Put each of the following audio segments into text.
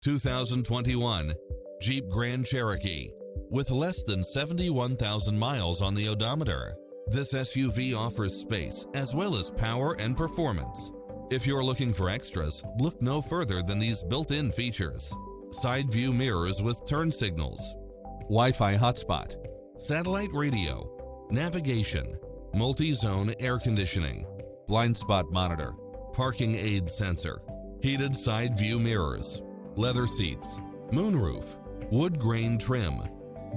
2021 Jeep Grand Cherokee. With less than 71,000 miles on the odometer, this SUV offers space as well as power and performance. If you're looking for extras, look no further than these built-in features. Side view mirrors with turn signals, Wi-Fi hotspot, satellite radio, navigation, multi-zone air conditioning, blind spot monitor, parking aid sensor, heated side view mirrors, leather seats, moonroof, wood grain trim,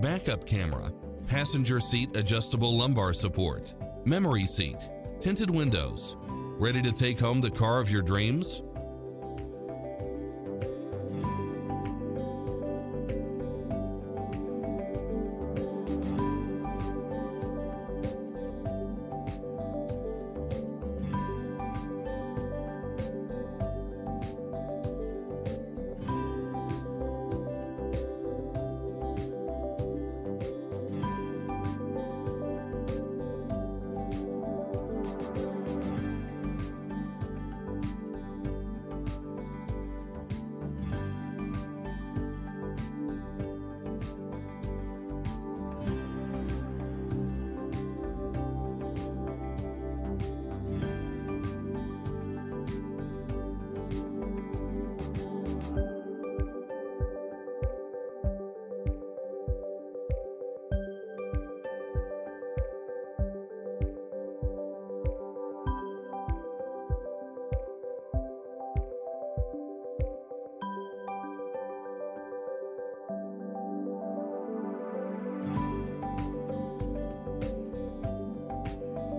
backup camera, passenger seat adjustable lumbar support, memory seat, tinted windows. Ready to take home the car of your dreams?